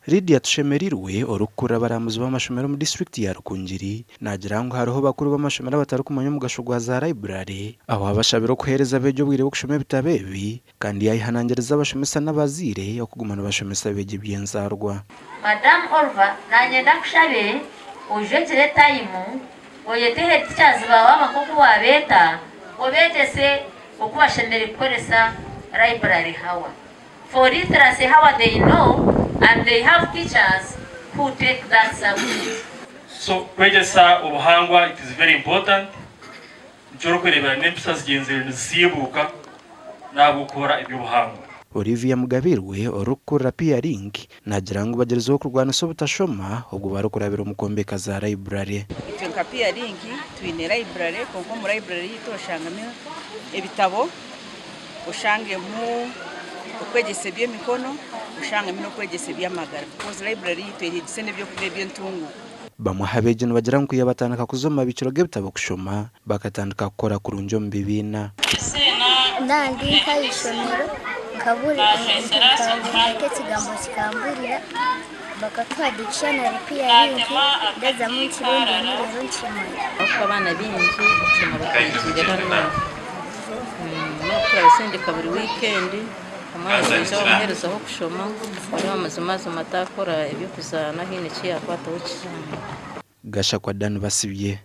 Lydia Tushemerirwe orukura baramuzi b'amashomero mu district ya Rukungiri nagira ngo hariho bakuru b'amashomero batari kumanya mu gashogwa za library aho abashabiro kuhereza bejo bwire bukushome bitabebi kandi yayihanangiriza abashomesa n'abazire okugumana abashomesa beje byenzarwa. Madam Olva nanye ndakushabe ujekire time oyetehe teachers bawe amakoko wabeta obegese okubashemere kukoresa library hawa for literacy how they know and they have teachers who take that subject. So kwegesa ubuhangwa it is very important. Njoro kwerebera n'empisa zigenzereza zibuka nagukora ibyo buhangwa. Olivia Mugabirwe orukura peering nagira ngo bagerezeho kurwana so butashoma ubwo barukurabira umukombeka za library. Nka peering twine library konko mu library yitoshangamo ebitabo ushange mu okwegese byo mikono ushanga mino kwegese byamagara because library yitwegese nebyo kubebyo ntungu bamwe habeje bagira ngo yabatandika kuzoma biciro gebitabo kushoma bakatandika gukora kurunjo mbibina ndandi kayishomero kaburi kigambo kikamburira bakatwa dictionary peering ndaza mu kirundi n'urero nchimwe abana bingi kushoma bakagije hano no kaburi weekend amazina y'abahereza aho kushoma bari amazi matakora ibyo kuzana hine cyo yakwata ukijana gasha kwa Dan basibye.